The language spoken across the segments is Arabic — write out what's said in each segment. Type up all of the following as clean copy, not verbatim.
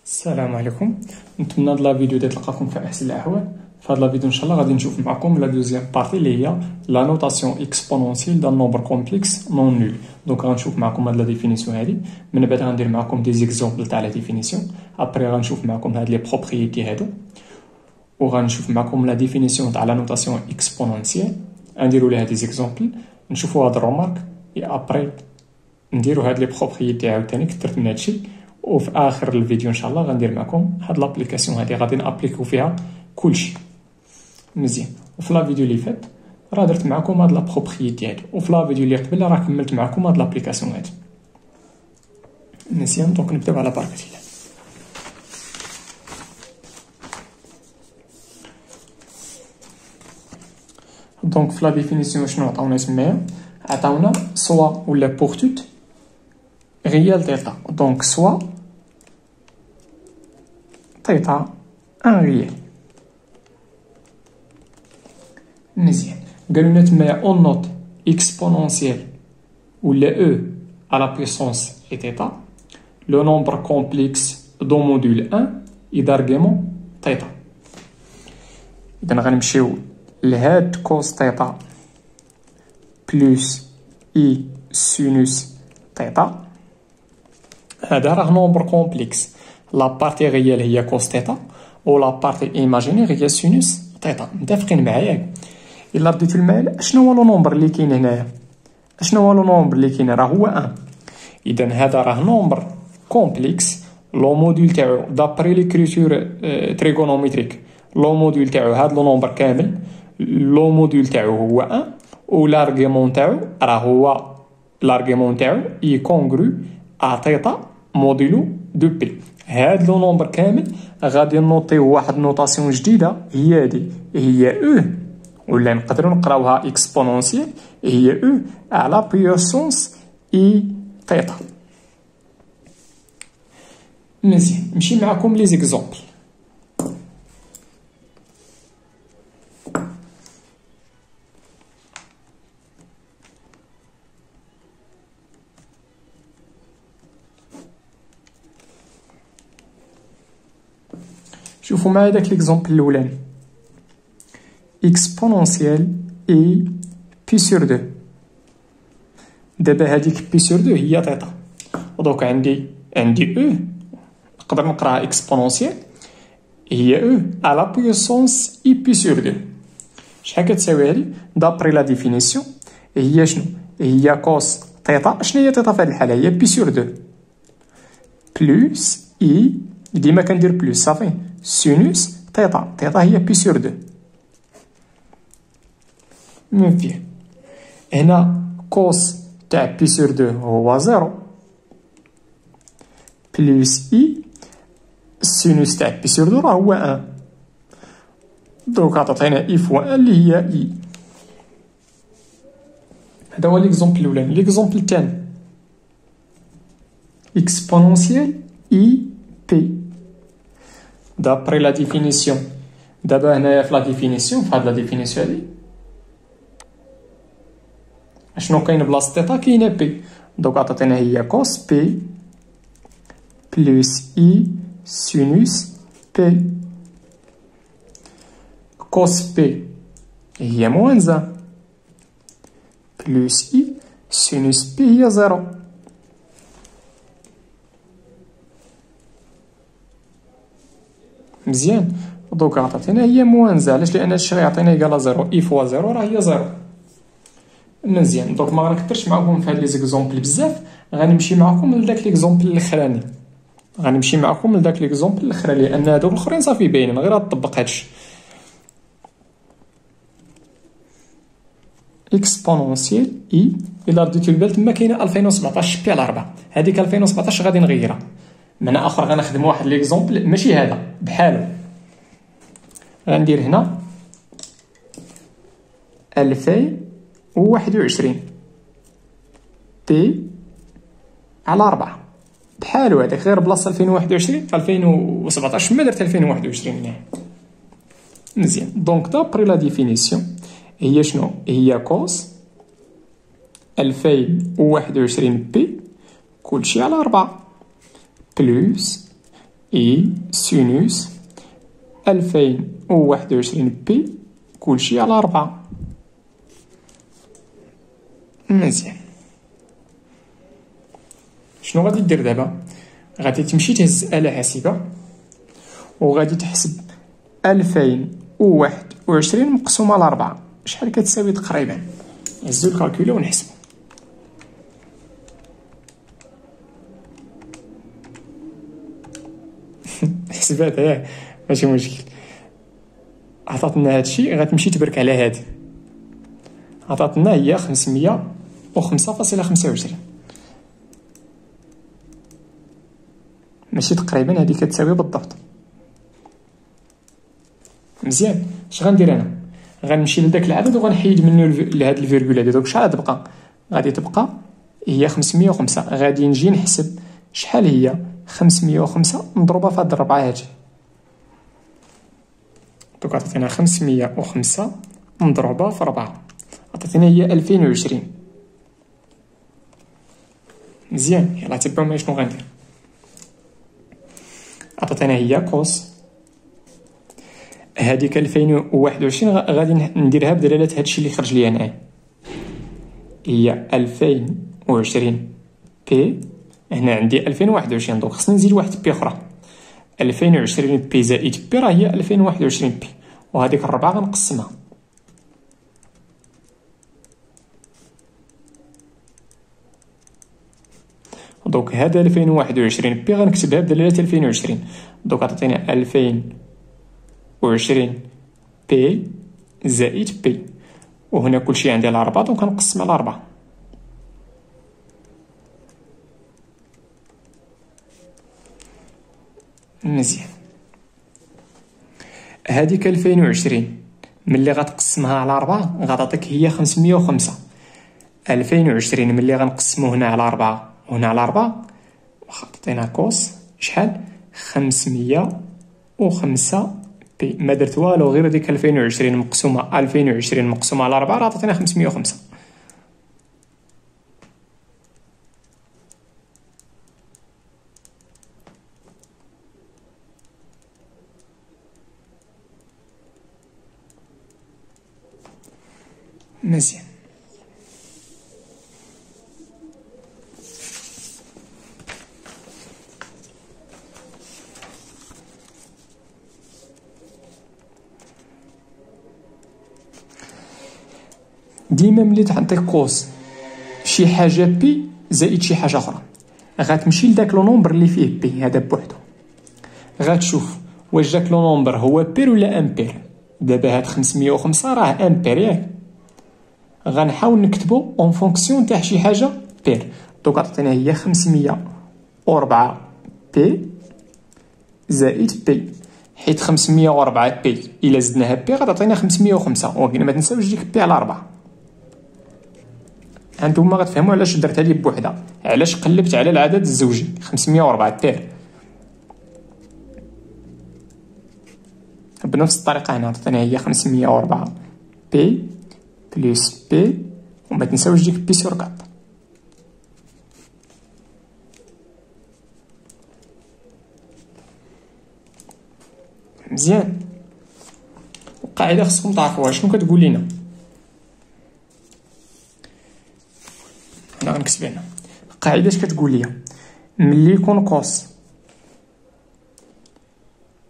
السلام عليكم. نتمنى هاد لا فيديو تلقاكم في احسن الاحوال. في هاد لا فيديو ان شاء الله غادي نشوف معكم لا دوزيام بارتي اللي هي لا نوتاسيون اكسبونونسيال دان نومبر كومبلكس نون نول. دونك غنشوف معكم هاد لا ديفينيسيون هادي، من بعد غندير معكم دي زيكزامبل تاع لا ديفينيسيون، ابري غنشوف معكم هاد لي بروبريتي هادو، وغنشوف معكم لا ديفينيسيون تاع لا نوتاسيون اكسبونونسيال، نديرو ليها دي زيكزامبل، نشوفوا هاد الرومارك، ابري نديرو هاد لي بروبريتي عاوتاني كثرت من هادشي، وفي اخر الفيديو ان شاء الله غندير معكم هاد لابليكاسيون هادي غادي نابليكو فيها كلشي مزيان. وفي لا فيديو اللي فات راه درت معكم هاد لا بروبريتي هادي، وفي لا فيديو اللي قبل راه كملت معكم هاد لابليكاسيون هادي مزيان. دونك نبداو على بركة الله. دونك في لا ديفينيسيون شنو عطاونا سماها؟ عطاونا سوا ولا بور توت ريال تيتا، دونك سوا تيتا ان ريال مزيان. قالوا لنا تمايا اون نوت اكسبونونسيال ولا او على بويسونس اي تيتا لو نومبر كومبلكس دو مودول 1 إدارغيمون تيتا. اذا غنمشيو لهاد كوس تيتا بلوس اي سينوس تيتا، هذا راه نومبر كومبلكس، لا بارتي ريال هي كوس تيتا و لا بارتي ايماجينير هي سينوس تيتا. متفقين معايا؟ الا رديتو المال شنو هو لو نومبر اللي كاين هنايا؟ شنو هو لو نومبر اللي كاين؟ راه هو 1. اذا هذا راه نومبر كومبلكس، لو موديل تاعو دابري ليكريتور تريغونوميتريك، لو موديل تاعو هذا لو نومبر كامل، لو موديل تاعو هو 1 و لارغيمون تاعو راه هو لارغيمون تاعو اي كونغرو ا تيتا موديلو دو بي. هاد لو نومبر كامل غادي نوطيو واحد نوطاسيون جديده هي هادي، هي او، ولا نقدروا نقراوها اكسبونونسيال، هي او على بويسونس اي تيتا. مزيان، نمشي معكم لي زيكزامبل. شوفوا معايا داك ليكزامبل الاولاني، اكسبونونسيال اي بي سور دو. دابا هاديك بي سور دو هي تيتا، ودوك عندي او نقدر نقراها اكسبونونسيال هي او على بويسونس اي بي سور دو. شحال كتساوي هادي؟ دابري لا ديفينيسيون هي شنو؟ هي كوس تيتا. شنو هي تيتا في هاد الحالة؟ هي بي سور دو بلوس اي، ديما كندير بلوس صافي، سينوس تيتا. تيتا هي بي سور دو. مزيان، هنا كوس تاع بي سور دو هو زيرو بلوس اي السينوس تاع بي سور دو راه هو 1. دوك عطاتينا اي فوا 1 اللي هي اي. هذا هو ليكزومبل الاولاني. ليكزومبل الثاني اكسبونونسيال اي بي دابري لا ديفينيسيون. دابا هنايا في لا ديفينيسيون، في هاد لا ديفينيسيون هادي شنو كاين بلاصه تيتا؟ كاينه بي، دوك عطاتينا هي كوس بي بلوس اي سينوس بي. كوس بي هي موان زان بلوس اي سينوس بي هي زيرو. مزيان، دوك عطاتينا هي موان زان. علاش؟ لان هادشي غيعطينا يقال زيرو، اي فوا زيرو راه هي زيرو. مزيان، دوك ما غنكثرش معكم في هاد لي زيكزامبل بزاف، غنمشي معكم لداك ليكزامبل الاخراني. لان هادوك الاخرين صافي باينين، غير غتطبق هادشي. اكسبونونسيال اي، الا رديتو البال تما كاينه 2017 بي على 4، هذيك 2017 غادي نغيرها. معنى اخر غنخدم واحد ليكزامبل ماشي هذا بحالو، غندير هنا 2021 بي على 4 بحالو، هذاك غير بلاصه 2021 2017 ما درت 2021 هنا. مزيان، دونك دابري لا ديفينيسيون هي شنو؟ هي كوس 2021 بي كلشي على 4 بلوس اي سينوس 2021 بي كلشي على 4. مزيان. شنو غادي دير دابا؟ غادي تمشي تهز آلة حاسبة وغادي تحسب 2021 مقسوم على 4 شحال كتساوي تقريبا. نهزو الكالكولة ونحسبو. حسبات ياك ماشي مشكل. عطاتنا هادشي غتمشي تبرك على هادي. عطاتنا هي 505.25 ماشي تقريبا، هادي كتساوي بالضبط. مزيان. اش غندير انا؟ غنمشي لداك العدد وغنحيد منه لهاد الفيرغول هادي. دوك شحال غتبقى؟ غادي تبقى هي 505. غادي نجي نحسب شحال هي 505 مضروبه في هاد 4 هادي. دوك عطاتنا 505 مضروبه في 4 عطاتنا هي 2020. مزيان. يلا تبعوا معايا شنو غندير. عطاتنا هي كوس هذيك 2021 غادي نديرها بدلاله هادشي اللي خرج ليا هنايا. هي 2020 بي. هنا عندي 2021 دونك خصني نزيد واحد بي اخرى. 2020 بي زائد بي راه هي 2021 بي، وهذيك 4 غنقسمها. دونك هذا 2021 بي غنكتبها بدلاله 2020. دونك عطينا 2020 بي زائد بي، وهنا كلشي عندي على 4 دونك غنقسم على 4. مزيان. هذيك 2020 ملي غتقسمها على 4 غتعطيك هي 505. 2020 ملي غنقسمو هنا على 4 وهنا على 4 عطينا كوس شحال 505 بي. ما درت والو غير ديك 2020 مقسومه على 4 راه عطينا 505. مزيان. ديما ملي تعطيك قوس شي حاجه بي زائد شي حاجه اخرى غتمشي لداك لو نومبر اللي فيه بي هذا بوحدو، غتشوف واش داك لو نومبر هو بير ولا امبير. دابا هاد 505 راه امبير ياك، غنحاول نكتبو اون فونكسيون تاع شي حاجه بير. دونك عطينا هي 504 بي زائد بي، حيت 504 بي الا زدناها بي غتعطينا 505. ولكن ما تنساوش ديك بي على 4. هانتوما غتفهموا علاش درت هذه بوحدها، علاش قلبت على العدد الزوجي 504 بير. بنفس الطريقه هنا عطينا هي 504 بي بلس بي، وما تنساوش ديك بي سور 4. مزيان. القاعده خصكم تعرفوها شنو كتقول لنا. انا غنكتب هنا القاعده اش كتقول لي ملي يكون قوس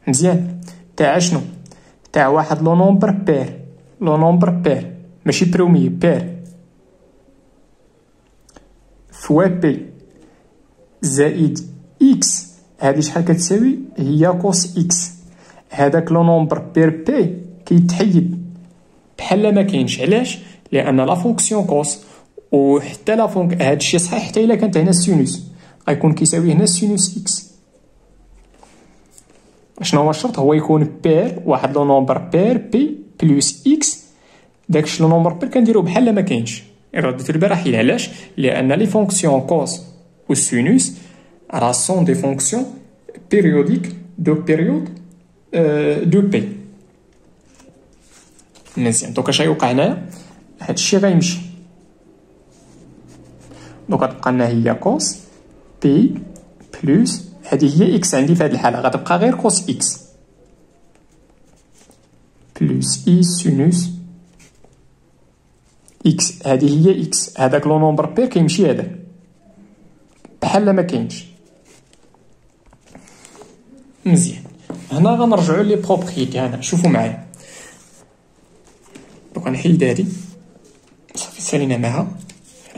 مزيان تاع شنو تاع واحد لو نومبر بير ماشي برومي بير فوا بي زائد اكس، هذه شحال كتساوي؟ هي كوس اكس. هذاك لو نومبر بير بي كيتحيد بحال ما كاينش. علاش؟ لان لا فونكسيون كوس وحتى لا فونك هادشي صحيح حتى الا كانت هنا السينوس غيكون كيساوي هنا السينوس اكس. شنو هو الشرط؟ هو يكون بير واحد لو نومبر بير بي بلس اكس. داكشي لو نومبر بير كنديرو بحال ما كاينش. رديت البارح علاش؟ لان لي فونكسيون كوس و سينوس راه سون دي فونكسيون بيريوديك دو بيريود دو بي. مزيان. دونك اش غيوقع هنايا؟ هادشي غيمشي. دونك غتبقى لنا هي كوس بي بلس هذه هي اكس عندي في هذه الحاله، غتبقى غير كوس اكس بلس اي سينوس اكس. هذه هي اكس، هذاك لو نومبر بي كيمشي هذاك بحال ما كاينش. مزيان، هنا غنرجعوا لي بروبريتي. هنا شوفوا معايا، دوك غنحيد هادي صافي سالينا معها،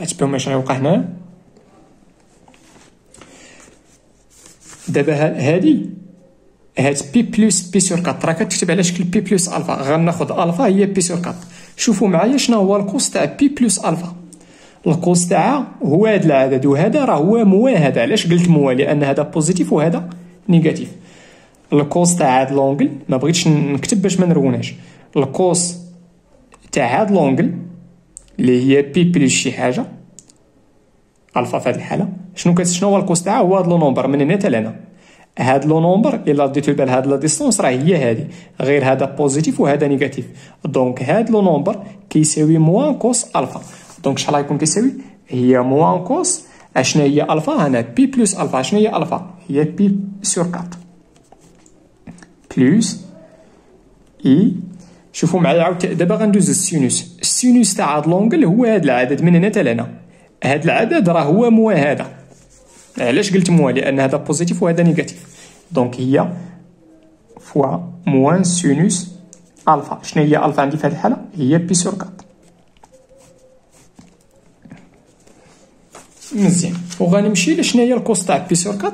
غتبان واش غيوقع هنايا. دابا هادي هاد بي بلس بي سور 4 راه كتكتب على شكل بي بلس الفا، غناخد الفا هي بي سور 4. شوفوا معايا شنو هو الكوس تاع بي بلس الفا. الكوس تاعها هو هاد العدد، وهذا راه هو موال هذا. علاش قلت موال؟ لان هذا بوزيتيف وهذا نيجاتيف. الكوس تاع هاد لونغل ما بغيتش نكتب باش ما نروناش. الكوس تاع هاد لونغل اللي هي بي بلس شي حاجه الفا في هاد الحاله، شنو هو الكوس تاعها؟ هو هاد لو نومبر من هنا حتى لهنا. هاد لو نومبر الا ديتو بال هاد لا ديستونس راه هي هادي، غير هذا بوزيتيف وهذا نيجاتيف. دونك هاد لو نومبر كيساوي موان كوس الفا. دونك شحال غيكون كيساوي؟ هي موان كوس اشنا هي الفا؟ هنا بي بلس الفا. شنو هي الفا؟ هي بي سور 4 بلس اي. شوفوا معايا عاود دابا غندوز السينوس. السينوس تاع هاد لونغل هو هاد العدد من هنا حتى لهنا. هاد العدد راه هو موان هذا. علاش قلت موان؟ لان هذا بوزيتيف وهذا نيجاتيف. دونك هي فوا موان سينوس الفا. شنو هي الفا عندي في هذه الحاله؟ هي بي سور 4. مزيان، وغنمشي لشنو هي الكوس تاع بي سور 4؟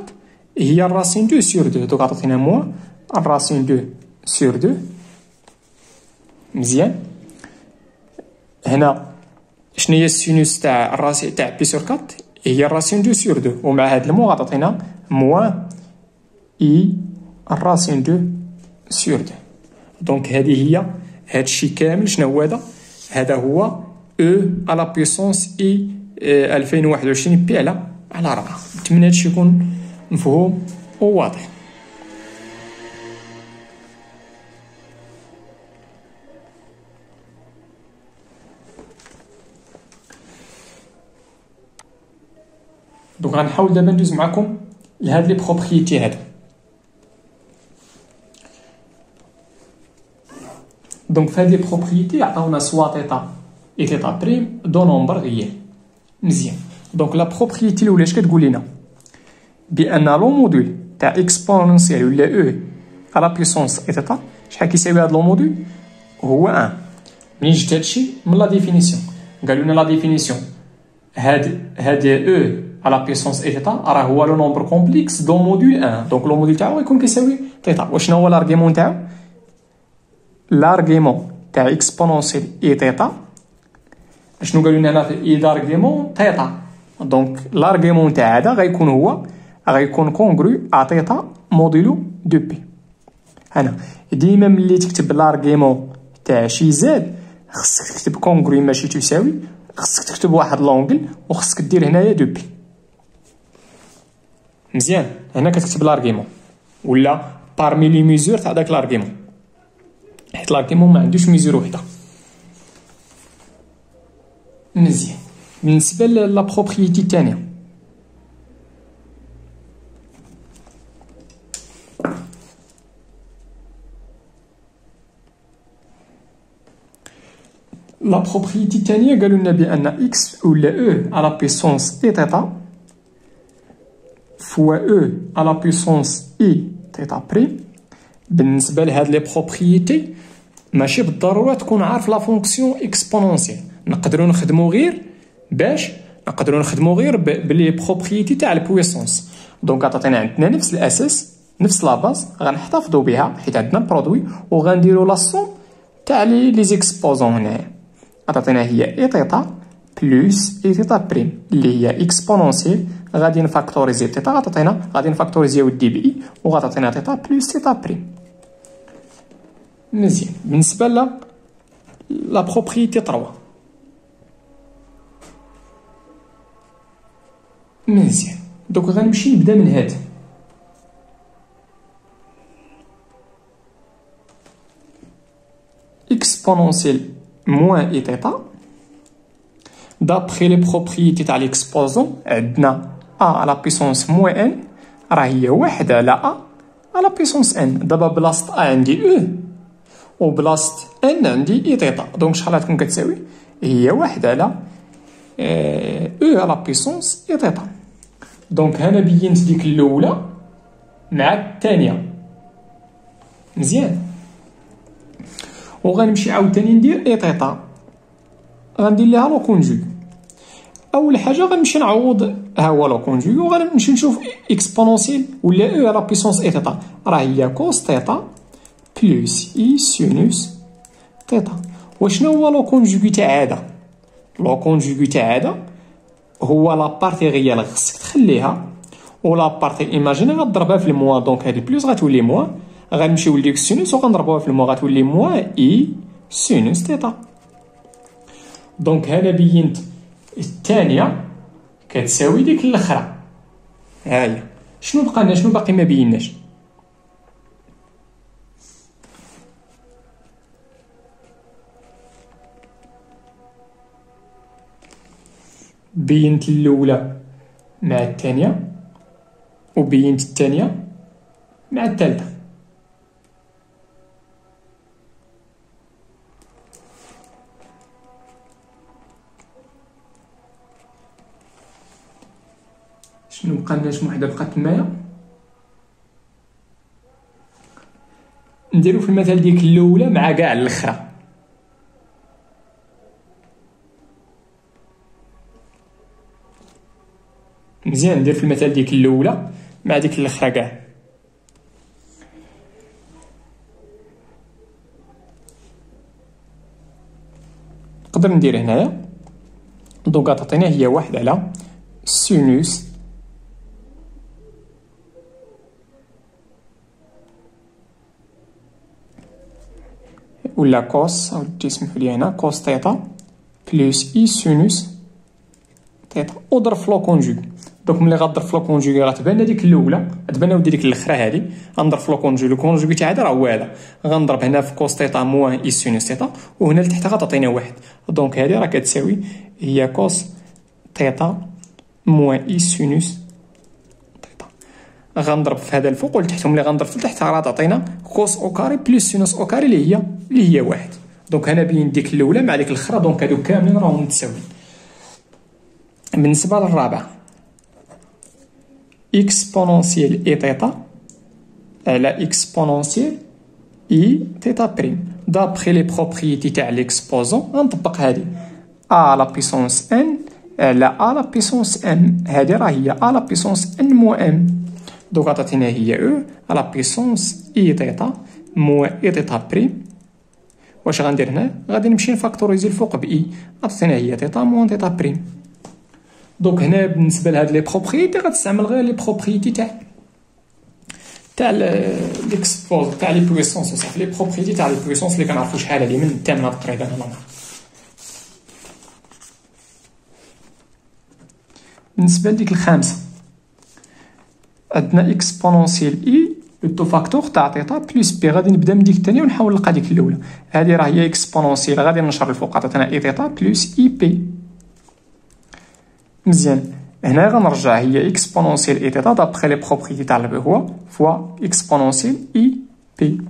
هي الراسين 2 سور 2. دوك عطينا موان الراسين 2 سور 2. مزيان، هنا شنو هي السينوس تاع الراسين تاع بي سور 4؟ هي الراسين 2 سور 2، ومع هاد المو غتعطينا موان اي الراسين 2 سور 2. دونك هذه هي هادشي كامل. شنو هو هذا؟ هذا هو او على بيسونس اي 2021 بي على 4. نتمنى هادشي يكون مفهوم وواضح. دونك غنحاول دابا ندوز معكم لهاد لي بروبريتي هادو. دونك في هاد لي بروبريتي عطاونا سوا تيتا اي تيتا بريم دو نومبر ريال. مزيان، دونك لا بروبريتي الاولى اش كتقول لنا؟ بان لو موديل تاع اكسبونونسيال ولا او على بيسونس اي تيتا شحال كيساوي هاد لو موديل؟ هو 1. منين جبت هادشي؟ من لا ديفينيسيون. قالوا لنا لا ديفينيسيون هاد او على بيسونس اي تيتا راه هو لو نومبر كومبلكس دو موديل 1. دونك لو موديل تاعو يكون كيساوي تيتا. وشنو هو لارغيمون تاعو؟ لارغيمون تاع اكسبونونسيال اي تيتا. شنو قالوا لنا هنا في اي لارغيمون تيتا؟ دونك لارغيمون تاع هذا غيكون كونغرو ا تيتا موديلو دو بي. هنا ديما ملي تكتب لارغيمون تاع شي زاد خصك تكتب كونغرو ماشي تساوي، خصك تكتب واحد لونغل وخصك دير هنايا دو بي. مزيان، هنا كتكتب لارغيمون ولا بارمي لي ميزور تاع داك لارغيمون، حيت لارغيمون ما عندوش ميزور وحده. مزيان، بالنسبه لا بروبريتي الثانيه لا بروبريتي الثانيه قالوا لنا بان اكس ولا او على بيسونس اي تيتا فوا او على بيسونس اي تيتا بريم. بالنسبه لهاد لي بروبريتي ماشي بالضروره تكون عارف لا فونكسيون اكسبونونسيال، نقدروا نخدموا غير بلي بروبريتي تاع البويسونس. دونك عطاتنا عندنا نفس الاساس نفس لا باز غنحتفظوا بها حيت عندنا البرودوي، وغنديروا لا سوم تاع لي زيكسبوزون. هنايا عطاتنا هي اي تيتا بلس اي تيتا بريم اللي هي اكسبونونسيال. غادي نفاكتوريزي تيتا، غادي نفاكتوريزيو دي بي وغتعطينا تيتا بلس تيتا بريم. مزيان، بالنسبه لا بروبريتي 3 مزيان. دوك غنمشي نبدا من هاد اكسبونونسيال موان اي تيتا. دابخي لي بروبريتي تاع ليكسبوزون عندنا ا على بيسونس موان ان راه هي واحد على على بيسونس ان. دابا بلاصة عندي وبلاصة ان عندي تيتا، دونك شحال غتكون كتساوي؟ هي واحد على على بيسونس تيتا. دونك هنا بينت ديك الاولى مع الثانيه مزيان. وغنمشي عاوتاني ندير تيتا، غندير ليها لو كونجوغ. اول حاجه غنمشي نعوض ها هو لو كونجوغ، وغنمشي نشوف اكسبونونسيال ولا على بيسونس تيتا، راه هي كوس تيتا بلس سينوس تيتا. وشنو هو لو كونجوغ تاع هذا؟ لو كونجوغ تاع هذا هو لا بارتي ريال خصك تخليها، ولا بارتي ايماجيني غضربها في الموا، دونك هادي بلوس غتولي موا، غنمشيو لديك السينوس وغنضربوها في الموا غتولي موا سينوس تيتا. دونك هنا بينت الثانيه كتساوي ديك الاخرى. هاهي شنو بقى لنا؟ شنو باقي ما بيناش؟ بينت الاولى مع الثانيه، وبينت الثانيه مع الثالثه. شنو بقى لنا؟ شنو وحده بقات تمايا؟ نديرو في المثال ديك الاولى مع كاع الاخرى. مزيان، ندير في المثال ديك الاولى مع ديك الاخرى كاع. نقدر ندير هنايا، دونك غتعطينا هي واحد على سينوس ولا كوس، او تسمحوا لي هنا كوس تيتا بلس سينوس تيتا، وضرب في لو كونجوغ. دونك ملي غضرب في لو كونجوغ غتبان ديك الاولى، غتبان ودي ديك الاخرى هادي، غنضرب في لو كونجوغ. لو كونجوغ تاع هذا راه هو هذا، غنضرب هنا في كوس تيتا موان سينوس تيتا، وهنا لتحت غتعطينا واحد. دونك هادي راه كتساوي هي كوس تيتا موان سينوس تيتا. غنضرب في هذا الفوق ولتحت، ملي غنضرب في التحت راه تعطينا كوس او كاري بلس سينوس او كاري اللي هي واحد. دونك هنا بين ديك الاولى مع ديك الاخرى، دونك هادو كاملين راهم متساويين. بالنسبه للرابعه اكسبونونسيال اي تيتا على اكسبونونسيال اي تيتا بريم. دابخي لي بروبريتي تاع ليكسبوزون غنطبق هادي ا لا بيسونس ان على ا لا بيسونس ام. هادي راه هي ا لا بيسونس ان مو ام، دونك عطاتينا هي او ا لا بيسونس اي تيتا مو اي تيتا بريم. واش غندير هنا؟ غادي نمشي نفاكتوريزي الفوق باي، عطاتينا هي تيتا موان تيتا بريم. دونك هنا بالنسبه لهاد لي بروبريتي غتستعمل غير لي بروبريتي تاع ليكسبوز تاع لي بويسونس، وصافي لي بروبريتي تاع لي بويسونس اللي كنعرفو شحال هادي من الثامنه تقريبا. بالنسبه لديك الخامسه عندنا اكسبونونسيال اي لو فاكتور تاع تيتا بلس بي. غادي نبدا من ديك الثانيه ونحاول نلقى ديك الاولى. هذه راه هي اكسبونونسيال، غادي نشر الفوق عطاتنا اي تيتا بلس اي بي. مزيان، هنا غنرجع هي اكسبونونسيال اي تيتا دابخي لي بروبريتي تاع البي هو فوا اكسبونونسيال اي بي.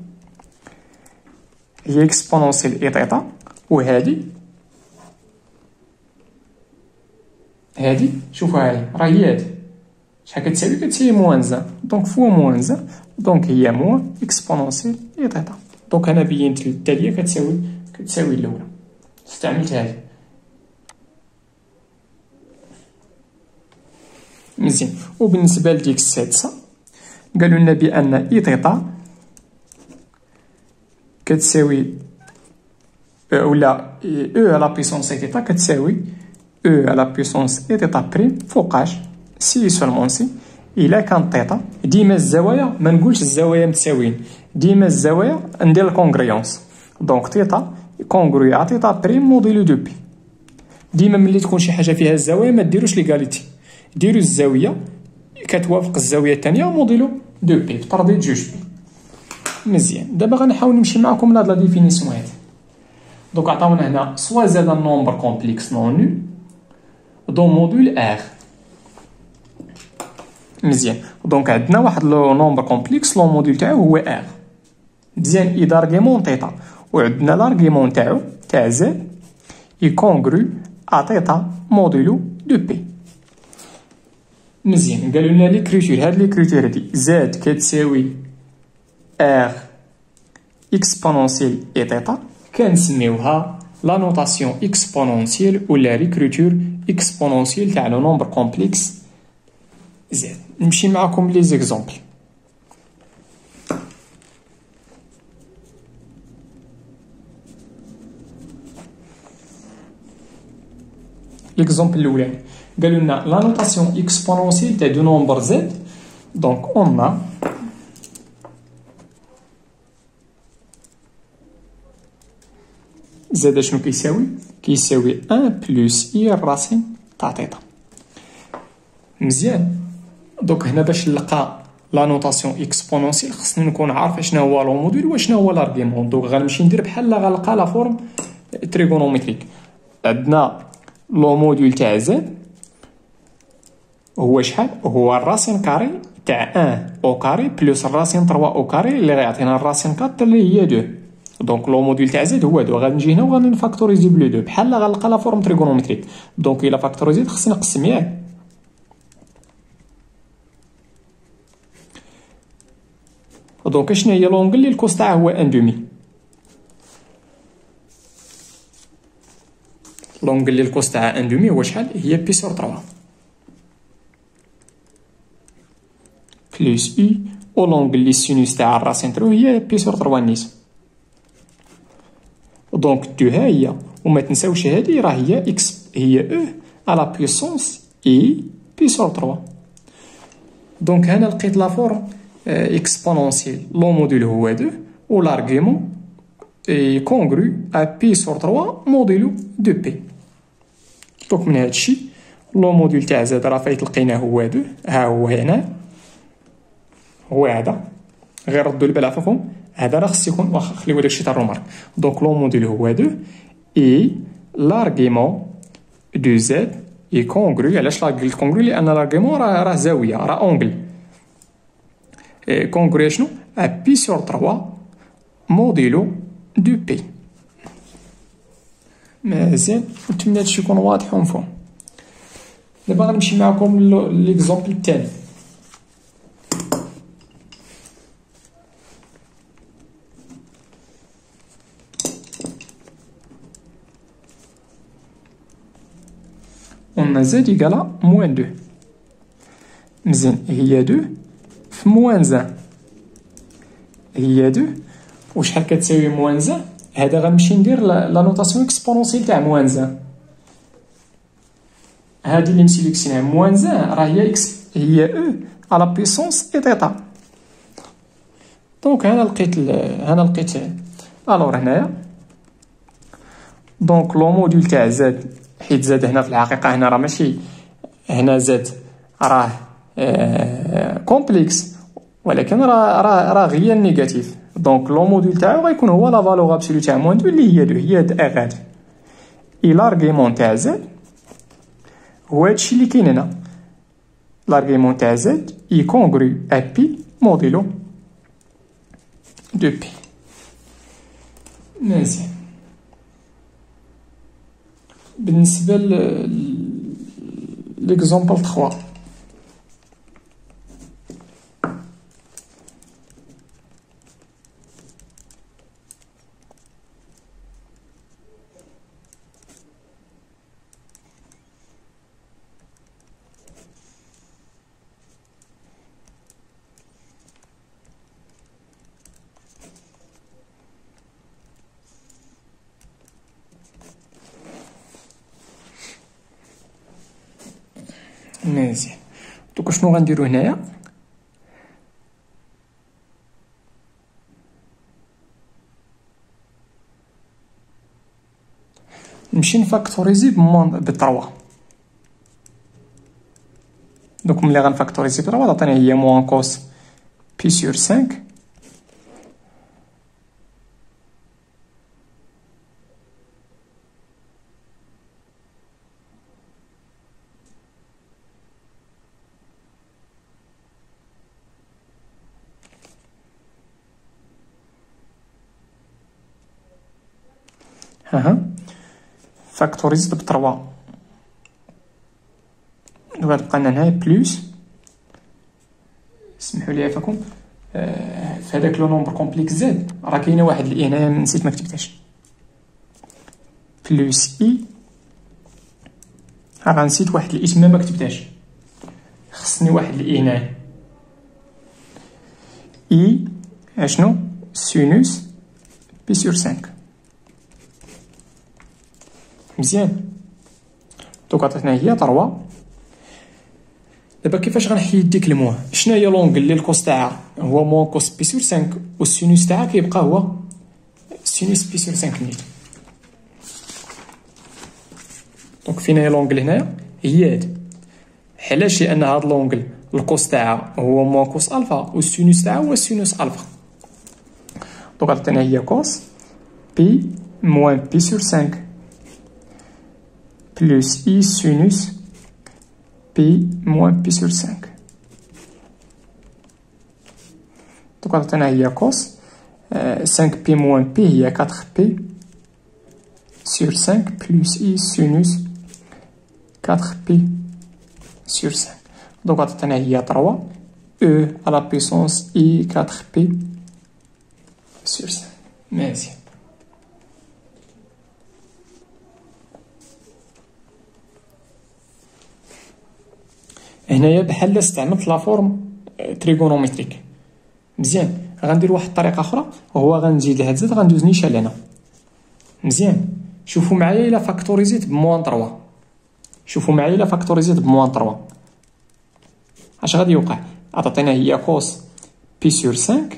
هي اكسبونونسيال اي تيتا، وهادي شوفوا هاي راه هي هادي شحال كتساوي؟ كتساوي موان زان، دونك فوا موان زان، دونك هي موان اكسبونونسيال اي تيتا. دونك انا بينت التاليه كتساوي الاولى، استعملت هذه. مزيان، وبالنسبه لديك السادسه قالوا لنا بان اي تيتا كتساوي ولا او على بيسونس اي تيتا كتساوي او على بيسونس اي تيتا بريم فوقاش سي سولمون سي الا كان تيتا. ديما الزوايا ما نقولش الزوايا متساويين، ديما الزوايا ندير الكونغريونس. دونك تيتا كونغروي ا تيتا بريم موديلو دو بي. ديما ملي تكون شي حاجه فيها الزوايا ما ديروش ليغاليتي، ديروا الزاويه كتوافق الزاويه الثانيه موديلو دو بي بطرديه جوج بي. مزيان، دابا غنحاول نمشي معكم لهاد لا ديفينيسيون هادي. دونك عطاونا هنا سوا زاد ان نومبر كومبلكس نون نول دون مودول ار. مزيان. دونك عندنا واحد لو نومبر كومبلكس لو موديل تاعو هو ار. مزيان. اذا ارغيمون تيتا وعندنا لارغيمون تاعو تاع زد يكونغرو ا تيتا موديلو دو بي. مزيان. قالوا لنا ليكريتور، هاد ليكريتور هادي زد كتساوي ار اكسبونونسيال اي تيتا كنسميوها لا نوتاسيون اكسبونونسيال ولا ليكريتور اكسبونونسيال تاع لو نومبر كومبلكس زد. نمشي معاكم لي زيكزامبل. ليكزامبل الاولاني قالوا لنا لا نوتاسيون اكسبونونسيال تاع دو نومبر زد. دونك اون زاد شنو كيساوي؟ كيساوي 1 بلس اي الراسين تاع تيتا. مزيان. دوك هنا باش نلقى لا نوتاسيون اكسبونونسيال خصني نكون عارف شنو هو لو موديل وشنو هو لارغيمون. دونك غنمشي ندير بحال غنلقى لا فورم تريغونوميتريك. عندنا لو موديل تاع زد هو شحال؟ هو الراسين كاري تاع 1 او كاري بلس الراسين 3 او كاري اللي غيعطينا الراسين 4 اللي هي 2. دونك لو موديل تاع زد هو 2. غادي نجي هنا وغادي نفاكتوريزي بلو 2 بحال غنلقى لا فورم تريغونوميتريك. دونك الا فاكتوريزيت خصني نقسم ياك. دونك شنو هي لونغل اللي الكوس تاعها هو 1 دومي؟ لونغل اللي الكوس تاعها 1 دومي هو شحال؟ هي بي سور 3 بلس اي او لونغل اللي السينوس تاع الراسين 3 هي بي سور 3 نيس. دونك 2 ها هي، وما تنساوش هادي راه هي اكس هي او على بيسونس اي بي سور 3. دونك هنا لقيت لا فورم اكسبونونسيال لو موديل هو 2 و لارغيمون كونغرو ا بي سور 3 موديلو دو بي. دونك من هادشي لو موديل تاع زاد راه فايت لقيناه هو 2. ها هو هنا هو هذا. غير ردوا البال عفاكم هذا راه خص يكون واخا خليو داكشي تاع الرومارك. دونك لو موديل هو 2 اي لارغيمون دو زد اي كونغرو. علاش قلت كونغرو؟ لان لارغيمون راه زاويه راه اونغل. كونغرو شنو؟ ا بي سور 3 موديلو دو بي. مزيان. نتمنى هادشي يكون واضح ومفهوم. دابا غنمشي معكم ليكزومبل الثاني. on a z égale à moins 2. مزيان. هي 2 في موان 1. هي 2 وشحال كتساوي موان 1؟ هذا غنمشي ندير لا نوتاسيون اكسبونونسيال تاع موان 1. هادي اللي مسيليكسينها موان 1 راه هي اكس هي او على بيسونس اي تيتا. دونك هنا لقيت الوغ هنايا. دونك لو موديل تاع زاد، حيت زاد هنا في الحقيقه هنا راه ماشي هنا زاد راه كومبلكس ولكن راه غير نيجاتيف. دونك لو موديل تاعو غيكون هو لا فالور ابسولو تاع موان 2 اللي هي 2 هي هاد ار هادي. اي لارغيمون تاع زاد هو هادشي اللي كاين هنا. لارغيمون تاع زاد اي كونغرو ا بي موديلو دو بي. مزيان. بالنسبه ليكزومبل 3 مزيان. دوك شنو غنديرو هنايا؟ نمشي نفاكتوريزي ب 3. دوك ملي غنفاكتوريزي ب 3 تعطيني هي موان كوس بي سور 5 . فاكتوريزد ب 3 غتبقى لنا هنايا بلوس، سمحوا لي عفاكم، في هذاك لو نومبر كومبليكس زاد راه كاينه واحد الاي هنايا نسيت ما كتبتهاش، بلوس اي، راه نسيت واحد الاي تما ما كتبتهاش، خصني واحد الاي هنايا، اي اشنو سينوس بي سور 5. مزيان، دوك عطاتنا هي 3. دابا كيفاش غنحيد ديك الموا؟ شنو هي لونغل اللي الكوس تاعها هو موان كوس بي سور 5 والسينوس تاعها كيبقى هو سينوس بي سور 5 نيت. دونك فين هي لونغل هنايا؟ هي هاد. علاش؟ لان هاد لونغل الكوس تاعها هو موان كوس الفا والسينوس تاعها هو سينوس الفا. دونك عطاتنا هي كوس بي موان بي سور 5 بلوس اي سينوس بي موان بي سور 5. دونك عطاتنا هي كوس 5 بي موان بي هي 4 بي سور 5 بلوس اي سينوس 4 بي سور 5. دونك عطاتنا هي 3 او على بيسونس اي 4 بي سور 5. مزيان. هنايا بحال استعملت لا فورم تريغونومتريك. مزيان، غندير واحد الطريقه اخرى وهو غنزيد لهاد زد غندوز نيشان هنا. مزيان، شوفوا معايا الا فاكتوريزيت بموان 3. شوفوا معايا الا فاكتوريزيت بموان 3 اش غادي يوقع؟ عطاتنا هي كوس بي سور 5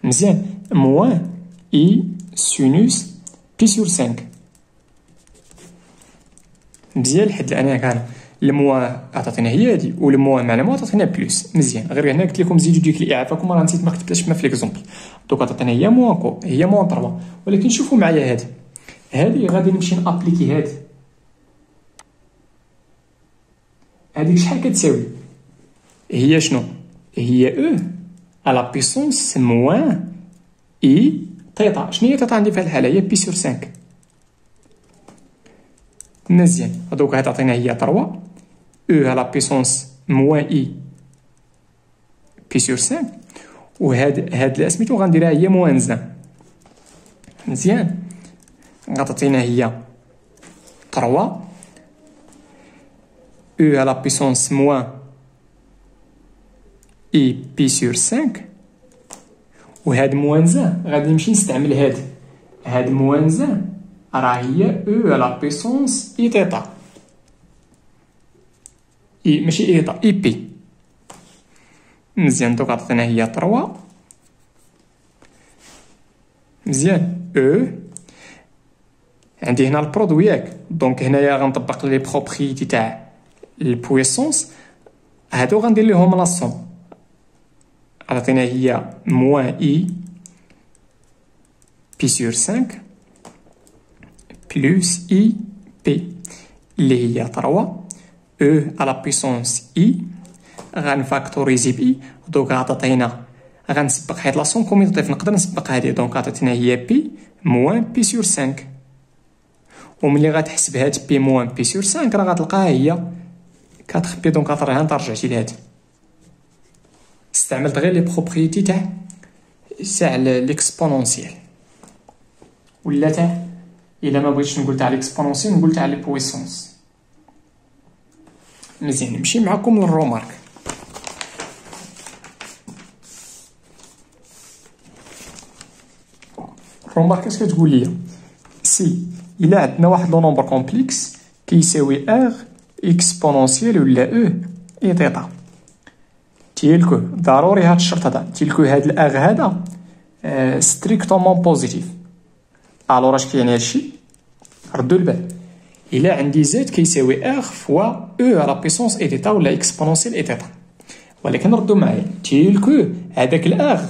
مزيان موان اي سينوس بي سور 5. مزيان لحد الان كان الموا عطاتنا هي هادي والموا مع الموا عطاتنا بلوس. مزيان، غير هنا قلت لكم زيدوا ديك الاعفاكم راه نسيت ما كتبتهاش ما في ليكزومبل. دونك عطاتنا هي موان كو هي موان 3، ولكن شوفوا معايا هادي غادي نمشي نابليكي هاديك شحال كتساوي؟ هي شنو؟ هي او على بيسونس موان اي تيتا. شنو هي تيتا عندي في هاد الحاله؟ هي بي سور 5. مزيان، دوك عطاتنا هي 3 او على بيسونس موان اي بي سور 5 وهاد اللي سميتو غنديرها هي موان زان. مزيان، عطاتنا هي 3 او على بيسونس موان اي بي سور 5 وهاد موان زان غادي نمشي نستعمل هاد موان زان راه هي او على بيسونس اي تيتا، اي ماشي اي تيتا اي بي. مزيان، دوك عطاتنا هي 3 مزيان او عندي هنا البرودوي ياك، دونك هنايا غنطبق لي بروبريتي تاع البويسونس هادو غندير ليهم لا سوم. عطاتنا هي موان اي بي سور 5 بلوس اي بي اللي هي 3 او على بيسونس اي غنفاكتوريزي بي. دوك عطاتينا غنسبق حيت لا سوم كوميتيف نقدر نسبق هادي. دونك عطاتنا هي بي موان بي سور 5 وملي غتحسب هاد بي موان بي سور 5 راه غتلقاها هي 4 بي. دونك غترجع انت رجعتي لهاد، استعملت غير لي بروبريتي تاع ليكسبونونسيال ولا تاع الا ما بغيتش نقول تاع ليكسبونونسيال نقول تاع لي بويسونس. مزيان، نمشي معكم للرومارك. الرومارك اش كتقول لي؟ سي الا عندنا واحد لو نومبر كومبلكس كيساوي ار اكسبونونسيال ولا او اي تيتا تيلكو ضروري هاد الشرط هذا تيلكو هاد الاغ هذا ستريكتومون بوزيتيف. الو اش كيعني هادشي؟ ردوا البال، الا عندي زد كيساوي ار فوا او على بيسونس اي تيتا ولا اكسبونونسيال اي تيتا، ولكن ردوا معايا تيلكو هذاك الاغ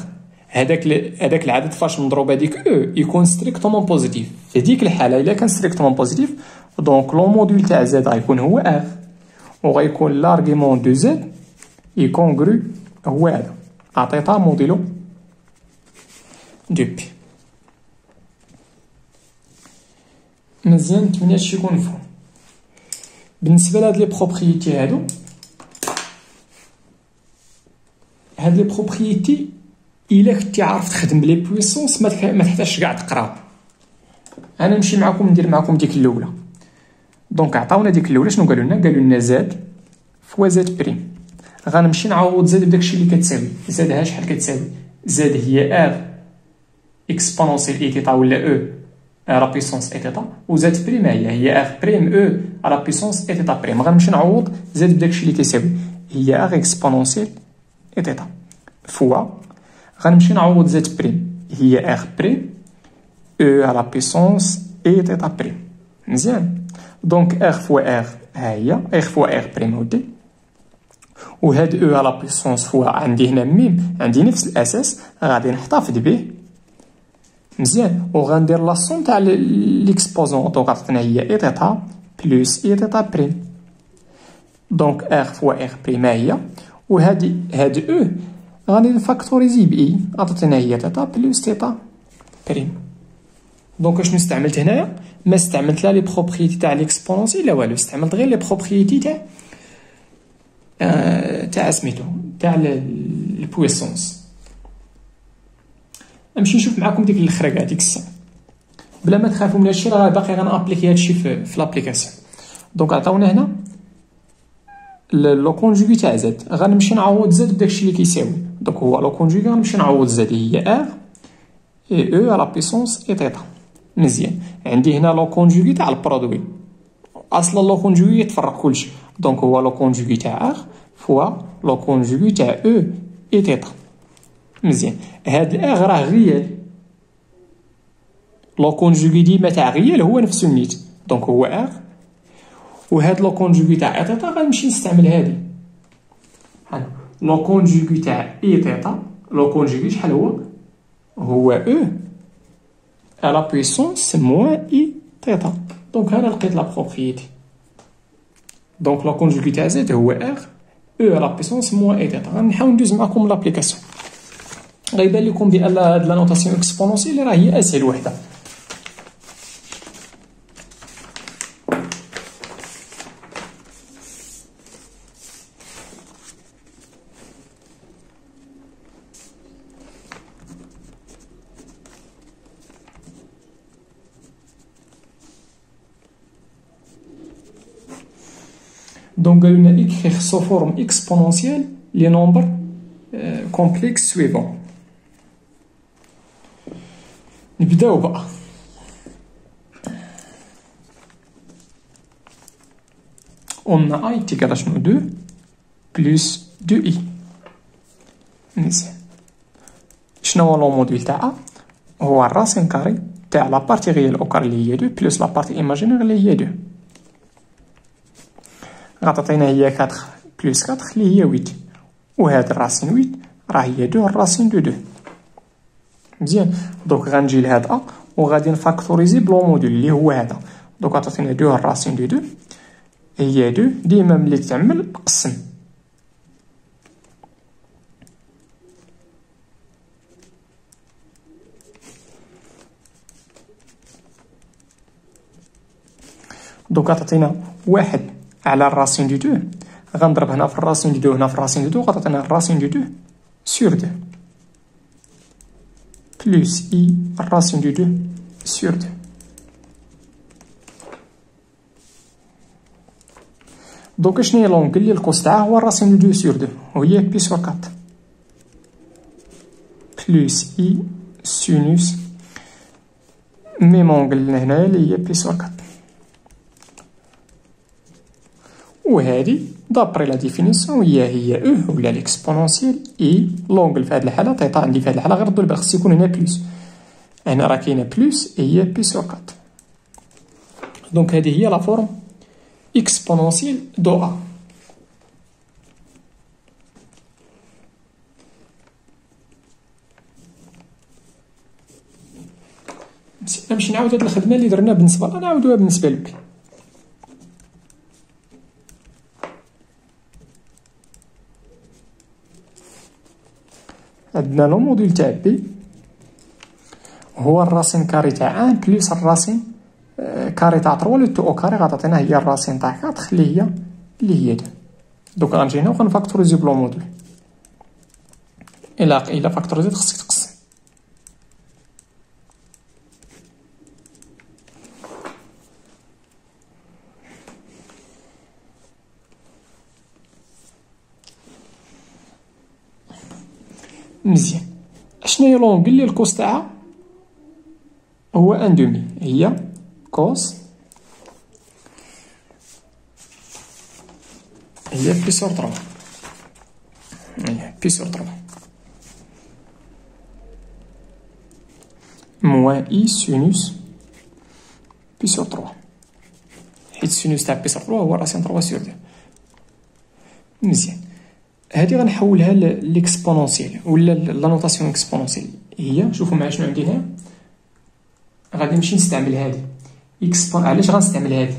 هذاك العدد فاش نضرب هذيك او يكون ستريكتومون بوزيتيف. في ديك الحاله الا كان ستريكتومون بوزيتيف دونك لو موديل تاع زد غيكون هو ار وغيكون لارغيمون دو زد يكونغرو هو هذا عطيتها موديلو دو بي. مزيان نتمنى هادشي يكون مفهوم. بالنسبه لهاد لي بروبريتي هاد لي بروبريتي الا كنتي عارف تخدم بلي بويسونس ما تحتاجش كاع تقراو. انا نمشي معكم ندير معكم ديك الاولى. دونك عطاونا ديك الاولى شنو قالوا لنا زاد فوا زاد بريم. غنمشي نعوض زاد بداكشي اللي كتساوي. زاد ها شحال كتساوي؟ زاد هي ار اكسبونونسيال اي تيتا ولا او على بيسونس اي تيتا، وزاد بريم هي ار بريم او على بيسونس اي تيتا بريم. غنمشي نعوض زاد بداكشي اللي كيساوي هي ار اكسبونونسيال اي تيتا فوا غنمشي نعوض زاد بريم هي ار بريم او على بيسونس اي تيتا بريم. مزيان. دونك ار فوا ار ها هي ار فوا ار بريم ودي، وهاد او على بيسونس فوا عندي هنا ميم عندي نفس الاساس غادي نحتفظ به. مزيان. وغندير لا سوم تاع ليكسبوزون. دونك عطاتنا هي اي تيتا بلس اي تيتا بريم. دونك ار فوا ار بريم هي، هاد او غادي نفاكتوريزي باي عطاتنا هي تيتا بلس تيتا بريم. دونك شنو استعملت هنايا؟ ما استعملت لا لي بروبريتي تاع ليكسبونونسيال لا والو، استعملت غير لي بروبريتي تاع سميتو تاع البويسونس. نمشي نشوف معكم ديك الخرقه ديك الساعه بلا ما تخافوا من هادشي، راه باقي غنابليكي هادشي في لابليكاسيون. دونك عطاونا هنا لو كونجوغي تاع زاد، غنمشي نعوض زاد بداكشي اللي كيساوي. دونك هو لو كونجوغي غنمشي نعوض زاد هي ار اي او على بيسونس اي تيتا. مزيان. عندي هنا لو كونجوغي تاع البرودوي، اصلا لو كونجوغي يتفرق كلشي. دونك هو لو كونجوغي تاع ار فوا لو كونجوغي تاع او اي تيتا. مزيان. هاد ار راه غيال، لو كونجوغي ديما تاع غيال هو نفسو النيت. دونك هو ار، وهاد لو كونجوغي تاع اي تيتا غنمشي نستعمل هادي. لو كونجوغي تاع اي تيتا لو كونجوغي شحال هو او على بويسونس موان اي تيتا. دونك هنا لقيت لا بروبريتي. دونك لو كونجوغي تاع زاد هو ار او على بويسونس موان اي تيتا. غنحاول ندوز معكم لابليكاسيون. غيبان لكم بان هاد لا نوتاسيون اكسبونونسيال راه هي اسهل وحده. Donc, on a écrire sous forme exponentielle les nombres complexes suivants. نبداو بقى. On a i égale à 2 plus 2i. مزيان. شنو هو لو موديل تاعها؟ هو الراسين كاري تاع لا بارتي ريال او كار اللي هي 2 بلس لا بارتي ايماجينير اللي هي 2. غتعطينا هي 4 بلس 4 اللي هي 8، وهاد الراسين 8 راه هي 2 الراسين دو 2. مزيان. دونك غنجي لهاد ا وغادي نفاكتوريزي بلو موديل اللي هو هذا. دونك عطاتينا 2 الراسين دو 2 هي 2. ديما ملي تعمل قسم. دونك عطاتينا 1 على الراسين دو 2 غنضرب هنا في الراسين دو 2 هنا في الراسين دو 2 غتعطينا الراسين دو 2 سور 2 بلس اي الراسين دو 2 سور 2. دونك شنو هي لونغل اللي الكوس تاعها هو الراسين دو 2 سور 2 وهي بي سور 4 بلس اي سينوس ميم اونغل هنايا اللي هي بي سور 4. وهذه دابري لا ديفينيسيون هي او ولا ليكسبونونسيال اي لونغل في هذه الحاله تيتا عندي في هذه الحاله غير الضرب خص يكون هنا بلس، هنا راه كاينه بلس هي بي سور 4. دونك هذه هي لا فورم اكسبونونسيال دو ا. نمشي نعاود هاد الخدمه اللي درنا بالنسبه لنا نعاودوها بالنسبه لبي. عندنا لو موديل تاع بي هو الراسين كاري تاع 1 بلس الراسين كاري تاع 3 لو تو او كاري غتعطينا هي الراسين تاع 4 اللي هي 2. دوك غنجي هنا وغنفاكتوريزي بلو موديل. الا فاكتوريزيت خصك تقسم. مزيان. شناهي لونغل اللي الكوس تاعها هو ان دومي، هي كوس هي بي سور 3، هي بي سور 3 موان اي سينوس بي سور 3، حيت سينوس تاع بي سور 3 هو راسين 3 سور 2. مزيان. هادي غنحولها ليكسبونونسيال ولا لا نوطاسيون اكسبونونسيال. هي شوفوا معايا شنو عندي هنا، غادي نمشي نستعمل هادي علاش غنستعمل هادي؟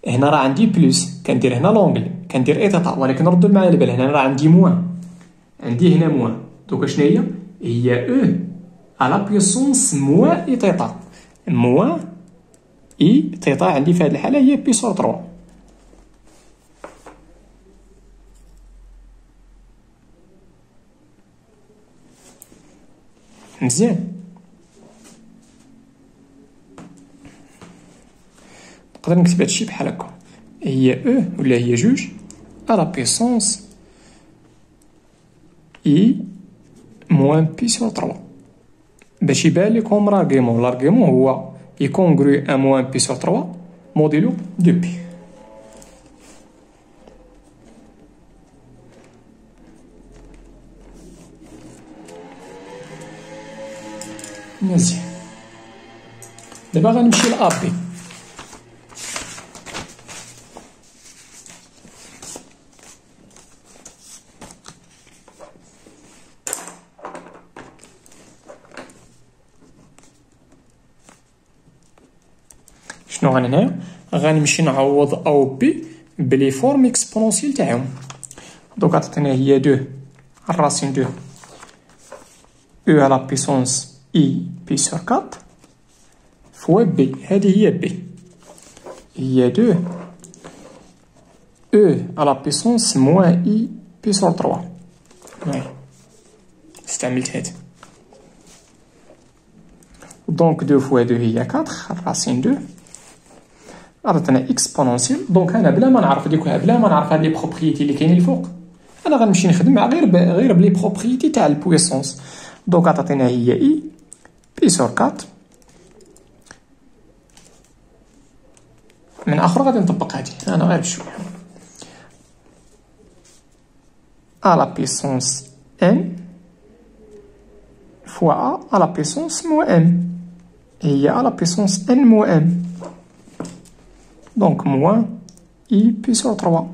هنا راه عندي بلوس، كندير هنا لونغل، كندير اي تيتا، ولكن ردوا معايا البال هنا راه عندي موان، عندي هنا موان. دوكا شنو هي او على بيسونس موان اي تيتا، موان اي تيتا عندي في هذه الحاله هي بي سور 3. مزيان. نقدر نكتب هادشي بحال هكا، هي او ولا هي جوج على بيسونس اي موان بي سور 3 باش يبان لكم لارغيمون هو يكونغرو ان موان بي سور 3 موديلو دو بي. مزيان. دابا غنمشي لأ بي. شنو هنايا؟ غنمشي نعوض او بي بلي فورم اكسبونونسيال تاعهم. دوك عطاتنا هي 2 الراسين 2 او على بيسونس اي بي سور 4 فوا بي، هذه هي بي، هي 2 او على بيسونس موان اي بي سور 3. هاي استعملت هذه. دونك 2 فوا 2 هي 4 الراسين 2 عطاتنا اكسبونونسيال. دونك انا بلا ما نعرف هاد لي بروبريتي اللي كاينين الفوق، انا غنمشي نخدم مع غير بلي بروبريتي تاع البويسونس. دونك عطاتنا هي اي بي سور 4. من اخر غادي نطبق هادي انا غير بشويه على بيسونس ان فوا ا على بيسونس مو ان، هي على بيسونس ان مو ان، دونك موان اي بي سور 3.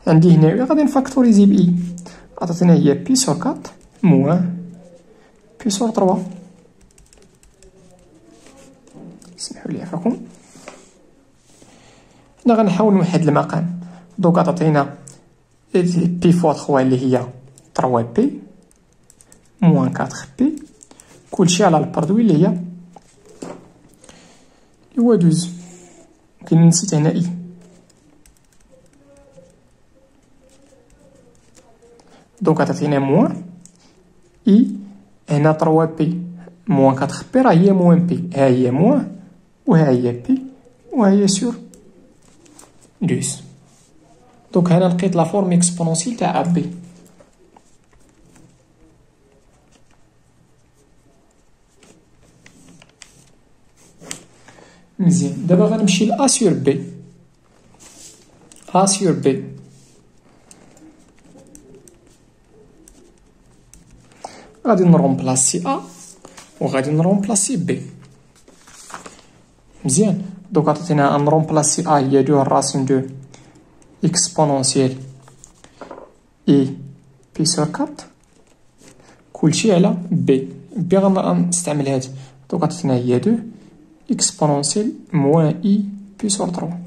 عندي هنا غادي نفاكتوريزي باي، عطاتنا هي بي سور 4 موان بي سور 3. اسمحوا لي عفاكم. هنا غنحاول نوحد المقام. دونك عطاتينا بي فوا 3 اللي هي 3 بي موان 4 بي، كلشي على الباردوي اللي هي 12. كاين نسيت هنا اي. دونك عطاتينا موان اي هنا 3 بي موان 4 بي راه هي موان بي، ها هي موان وها هي بي وها هي سور 12. دونك هنا لقيت لا فورم اكسبونونسيال تاع بي. مزيان. دابا غنمشي ل ا سور بي. ا سور بي غادي نرومبلاسي ا وغادي نرومبلاسي بي. مزيان. دوك عطاتينا نرومبلاسي ا هي 2 الراسين 2 اكسبونونسيال اي بي سور 4 كلشي على بي. بي غنستعمل هادي. دوك عطاتينا هي 2 اكسبونونسيال موان اي بي سور 3.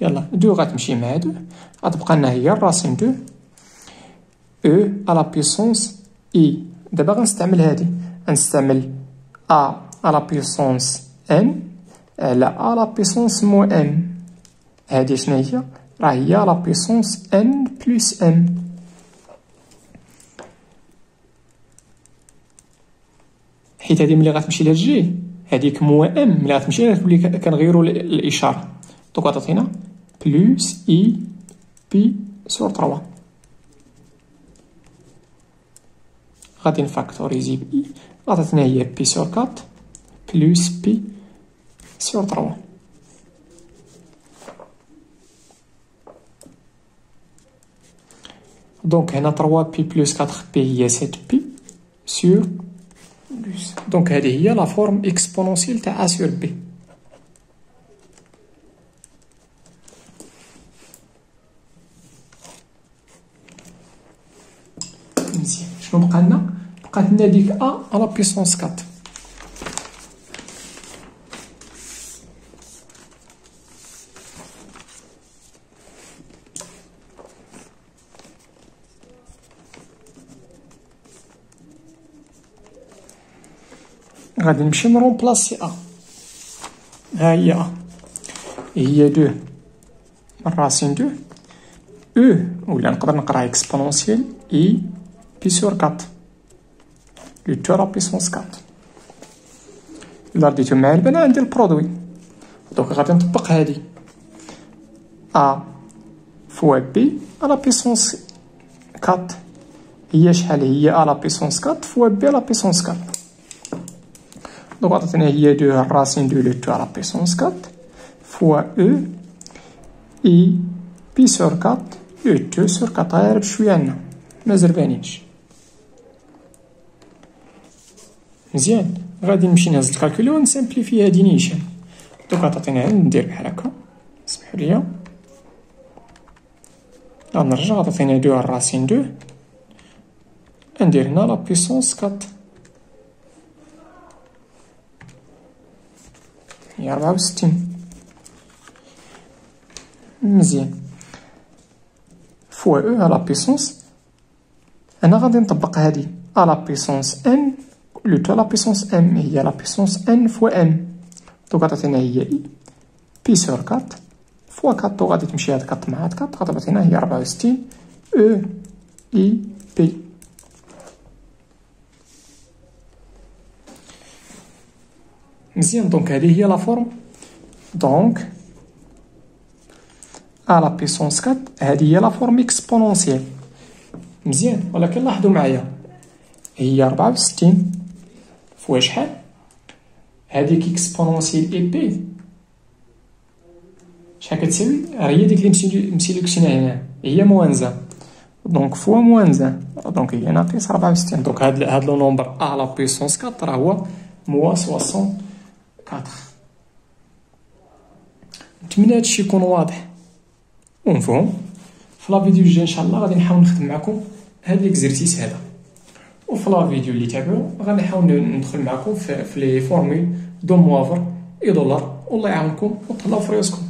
يلا 2 غتمشي مع 2 غتبقى لنا هي الراسين 2 او على بيسونس اي. دابا غنستعمل هادي، غنستعمل a à la puissance n على a à la puissance moins m. هادي شنو هي؟ راه هي à la puissance n plus m. حيت هادي ملي غتمشي لهالجي هاديك موان ام ملي غتمشي غتولي كنغيرو الاشاره. دونك غتعطينا بلوس اي بي سور 3. غادي نفاكتوريزي ب اي غتعطينا هي بي سور 4 بلوس بي سور 3. دونك هنا 3 بي بلوس 4 بي هي 7 بي سور. دونك هذه هي لا فورم اكسبونونسيال تاع ا سور بي. مزيان شنو بقى لنا؟ بقات لنا ديك ا على بيسونس 4. غادي نمشي نرومبلاسي ا. ها هي ا هي 2 من راسين 2 او ولا نقدر نقراها اكسبونونسيال اي بي سور 4 لو تو لا بيسونس 4. الا رديتو معايا البنات عندي البرودوي. دونك غادي نطبق هادي ا فوا بي على بيسونس 4 هي شحال؟ هي ا لا بيسونس 4 فوا بي على بيسونس 4. دونك عطاتنا هي 2 راسين 2 لو تو على بيسونس 4 فوا او اي بي سور 4 لو 2 سور 4. غير بشويه عندنا مازال بانينش مزيان. غادي نمشي نهز الكالكولي ونسامبليفي هادي نيشان. دونك عطاتينا ندير بحال هكا سمحوا لي غنرجع. عطاتينا 2 راسين 2 ندير هنا لا بيسونس 4 هي 64 مزيان فوا او على بيسونس. انا غادي نطبق هادي على بيسونس ان لو تو لا بيسونس ام هي لا بيسونس ان فوا ام. دونك عطاتينا هي اي بي سور 4 فوا 4. غادي تمشي هاد 4 مع هاد 4 غادي تعطينا هي 64 او اي بي. مزيان. دونك هذه هي لا فورم. دونك ا لا بيسونس 4 هذه هي لا فورم اكسبونونسيال. مزيان. ولكن لاحظوا معايا هي 64 فوا شحال؟ هذيك اكسبونونسيال اي بي شحال كتساوي؟ راه هي ديك اللي مسيليكسينا هنا هي موانزه. دونك فوا موانزه دونك هي ناقص 64. دونك هاد لو نومبر ا لا بيسونس 4 راه هو موا 64. نتمنى هادشي يكون واضح ومفهوم. في لا فيديو الجاي ان شاء الله غادي نحاول نخدم معكم هاد ليكزرسيس هذا، وفي لا فيديو اللي تابعو غادي نحاول ندخل معكم في لي فورمول دو موافر اي دولار. والله يعاونكم وتهلاو في ريوسكم.